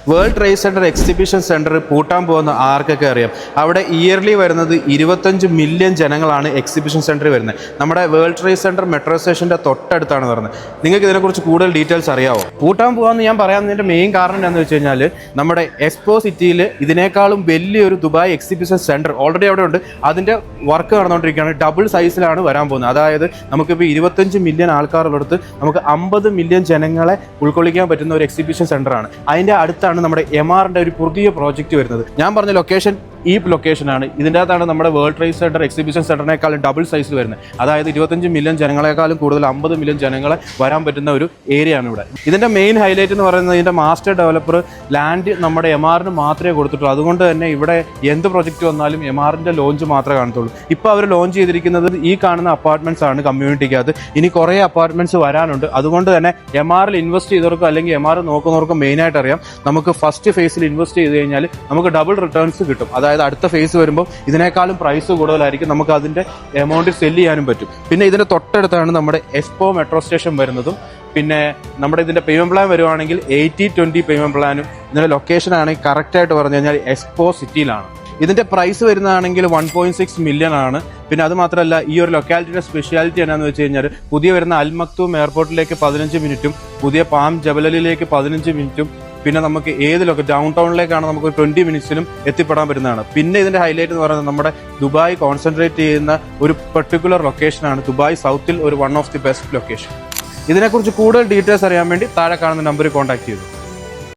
World trade centre exhibition centre പൂട്ടാൻ പോകുന്ന ആർക്കൊക്കെ അറിയാം. അവിടെ ഇയർലി വരുന്നത് 25 മില്യൺ ജനങ്ങളാണ് എക്സിബിഷൻ സെൻറ്ററിൽ വരുന്നത്. നമ്മുടെ വേൾഡ് ട്രേഡ് സെൻറ്റർ മെട്രോ സ്റ്റേഷൻ്റെ തൊട്ടടുത്താണ് വരുന്നത്. നിങ്ങൾക്ക് ഇതിനെക്കുറിച്ച് കൂടുതൽ ഡീറ്റെയിൽസ് അറിയാമോ? പൂട്ടാൻ പോകാമെന്ന് ഞാൻ പറയാവുന്നതിൻ്റെ മെയിൻ കാരണം എന്താണെന്ന് വെച്ച് കഴിഞ്ഞാൽ നമ്മുടെ എക്സ്പോ സിറ്റിയിൽ ഇതിനേക്കാളും വലിയൊരു ദുബായ് എക്സിബിഷൻ സെൻറ്റർ ഓൾറെഡി അവിടെ ഉണ്ട്. അതിൻ്റെ വർക്ക് നടന്നുകൊണ്ടിരിക്കുകയാണ്. ഡബിൾ സൈസിലാണ് വരാൻ പോകുന്നത്. അതായത് നമുക്കിപ്പോൾ 25 മില്യൺ ആൾക്കാരുള്ളടുത്ത് നമുക്ക് 50 മില്യൺ ജനങ്ങളെ ഉൾക്കൊള്ളിക്കാൻ പറ്റുന്ന ഒരു എക്സിബിഷൻ സെൻറ്ററാണ്. അതിൻ്റെ അടുത്താണ് നമ്മുടെ എംആറിൻ്റെ ഒരു പുതിയ പ്രോജക്റ്റ് വരുന്നത്. ഞാൻ പറഞ്ഞ ലൊക്കേഷൻ ഈ ലൊക്കേഷനാണ്. ഇതിൻ്റെ അകത്താണ് നമ്മുടെ വേൾഡ് ട്രേഡ് സെൻറ്റർ എക്സിബിഷൻ സെൻറ്ററിനേക്കാളും ഡബിൾ സൈസിൽ വരുന്നത്. അതായത് 25 മില്യൺ ജനങ്ങളെക്കാളും കൂടുതൽ 50 മില്യൺ ജനങ്ങളെ വരാൻ പറ്റുന്ന ഒരു ഏരിയ ആണ് ഇവിടെ. ഇതിൻ്റെ മെയിൻ ഹൈലൈറ്റ് എന്ന് പറയുന്നത് ഇതിൻ്റെ മാസ്റ്റർ ഡെവലപ്പർ ലാൻഡ് നമ്മുടെ എംആറിന് മാത്രമേ കൊടുത്തിട്ടുള്ളൂ. അതുകൊണ്ട് തന്നെ ഇവിടെ എന്ത് പ്രൊജക്റ്റ് വന്നാലും എംആറിൻ്റെ ലോഞ്ച് മാത്രമേ കാണത്തുള്ളൂ. ഇപ്പോൾ അവർ ലോഞ്ച് ചെയ്തിരിക്കുന്നത് ഈ കാണുന്ന അപ്പാർട്ട്മെൻറ്റ്സ് ആണ് കമ്മ്യൂണിറ്റിക്കകത്ത്. ഇനി കുറേ അപ്പാർട്ട്മെൻറ്റ്സ് വരാനുണ്ട്. അതുകൊണ്ട് തന്നെ എംആറിൽ ഇൻവെസ്റ്റ് ചെയ്തവർക്കും അല്ലെങ്കിൽ എംആർ നോക്കുന്നവർക്കും മെയിനായിട്ട് അറിയാം, നമുക്ക് ഫസ്റ്റ് ഫേസിൽ ഇൻവെസ്റ്റ് ചെയ്ത് കഴിഞ്ഞാൽ നമുക്ക് ഡബിൾ റിട്ടേൺസ് കിട്ടും. അതായത് അടുത്ത ഫേസ് വരുമ്പോൾ ഇതിനേക്കാളും പ്രൈസ് കൂടുതലായിരിക്കും. നമുക്ക് അതിൻ്റെ എമൗണ്ട് സെല്ല് ചെയ്യാനും പറ്റും. പിന്നെ ഇതിൻ്റെ തൊട്ടടുത്താണ് നമ്മുടെ എക്സ്പോ മെട്രോ സ്റ്റേഷൻ വരുന്നതും. പിന്നെ നമ്മുടെ ഇതിൻ്റെ പേയ്മെൻറ്റ് പ്ലാൻ വരുവാണെങ്കിൽ 80-20 പേയ്മെൻറ്റ് പ്ലാനും. ഇതിൻ്റെ ലൊക്കേഷൻ ആണെങ്കിൽ കറക്റ്റായിട്ട് പറഞ്ഞു കഴിഞ്ഞാൽ എക്സ്പോ സിറ്റിയിലാണ്. ഇതിൻ്റെ പ്രൈസ് വരുന്നതാണെങ്കിൽ 1.6 മില്യൺ ആണ്. പിന്നെ അത് മാത്രമല്ല, ഈ ഒരു ലൊക്കാലിറ്റിയുടെ സ്പെഷ്യാലിറ്റി എന്നാന്ന് വെച്ച് കഴിഞ്ഞാൽ പുതിയ വരുന്ന അൽ മക്തൂം എയർപോർട്ടിലേക്ക് 15 മിനിറ്റും പുതിയ പാം ജബലലിലേക്ക് 15 മിനിറ്റും പിന്നെ നമുക്ക് ഏത് ഡൗൺ ടൗണിലേക്കാണ് നമുക്ക് 20 മിനിറ്റ്സിലും എത്തിപ്പെടാൻ പറ്റുന്നതാണ്. പിന്നെ ഇതിന്റെ ഹൈലൈറ്റ് എന്ന് പറയുന്നത് നമ്മുടെ ദുബായ് കോൺസെൻട്രേറ്റ് ചെയ്യുന്ന ഒരു പെർട്ടിക്കുലർ ലൊക്കേഷനാണ്. ദുബായ് സൗത്തിൽ ഒരു one of the best location. ഇതിനെക്കുറിച്ച് കൂടുതൽ ഡീറ്റെയിൽസ് അറിയാൻ വേണ്ടി താഴെ കാണുന്ന നമ്പറിൽ കോൺടാക്ട് ചെയ്തു.